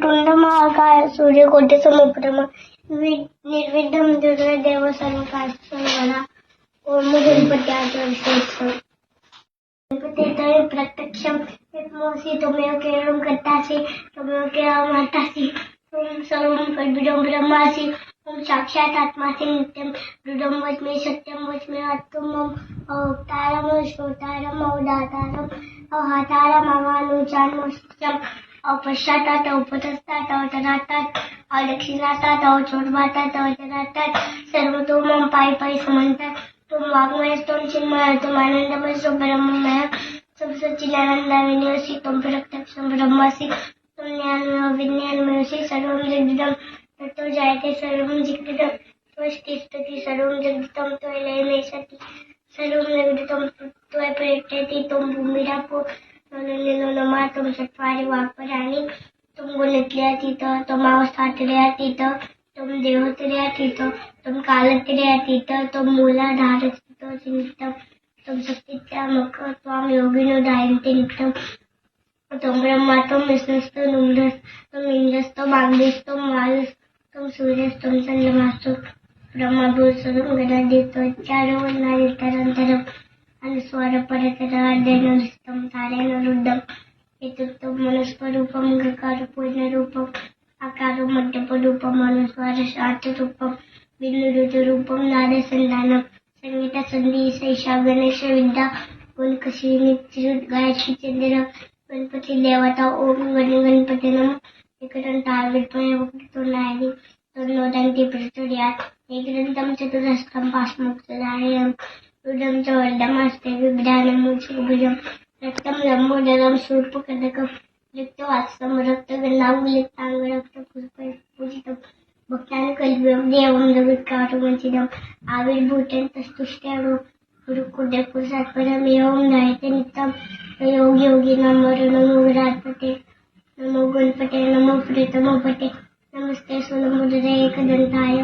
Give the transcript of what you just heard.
वक्रतुंड महाकाय सूर्यकोटि समप्रभ निर्विघ्नं देव सर्वकार्येषु ओम गणपत्याः गणपतेतये प्रत्यक्षं यत्मोऽसि त्वमेव केवलं कर्तासि त्वमेव केवलं हर्तासि त्वं सर्वं खड्गं ब्रह्मासि त्वं साक्षात् आत्मासि नित्यं दृढं वच्मि सत्यं वच्मि आत्मम् अवतारम् श्रोतारम् अवदातारम् अवहातारम् अवानुचान्मोष्टम् अवपश्चातात् अवपतस्तात् अवतरातात् अवदक्षिणातात् अवचोर्वातात् अवतरातात् सर्वतो मम पायी पायी समन्तात् तुम वाग्मय तुम चिन्मय तुम आनंदमय तुम ब्रह्ममय तुम सच्चिदानंदविनयोसि तुम प्रत्यक्षं ब्रह्मासि तुम ज्ञानमय विज्ञानमयोसि सर्वं जगदिदं ततो जायते सर्वं जगदिदं त्वष्टिष्ठति सर्वं जगदिदं त्वयि सति सर्वं जगदिदं त्वयि प्रेष्यति तुम भूमिरापो नलो नमा तुम चत्वारि वाक्पराणि तुम गुणत्रयातीत तुम अवस्थात्रयातीत तुम देवत्रयातीत तुम कालत्रयातीत तुम मूलाधारस्थित चिन्तितं तुम शक्तित्यामक त्वां योगिनो दायन्ते नित्यं तुम ब्रह्मा तुम विष्णुस्तु तुम इंद्रस्तु माग्निस्तु वायुस्तु सूर्यस्तु चन्द्रमास्तु ब्रह्मभूषणं गणाधित्वचारो नादितरन्तरम् अनुस्वारपरतरार्धेन तारेण रुद्धम् एतत्तु मनुस्वरूपं गकारपूर्णरूपम् आकारो मध्यपरूपम् अनुस्वार शान्तरूपम् बिन्दुरुद्ररूपं नादसन्धानं संगीतसन्धि सैषा गणेश विद्या गुणकशिनी गायत्री चंद्र गणपति देवता ओम गणपति नमः एकदन्ताय विद्महे वक्रतुण्डाय तन्नो प्रचोदयात् एकदन्तं चतुरस्रं पाशमुखधारिणं रुद्रं च वरदमस्ते बिभ्राणं मूषिकभुजं रक्तं लम्बोदरं शूर्पकर्णकं रक्तवात्सं रक्तगन्धाङ्गुलिप्ताङ्गं रक्तपुष्पपूजितं भक्तान् कल्प्यं देवं जगत्कारुमञ्चिदम् आविर्भूतं तस्तुष्ट्यारो गुरुकुलपुरुषात् परमेवं ध्यायते नित्यं योग योगिनां वरुणो गणाधिपते नमो गणपते नमो प्रियतमो पते नमस्ते सोलमुद्रे एकदन्ताय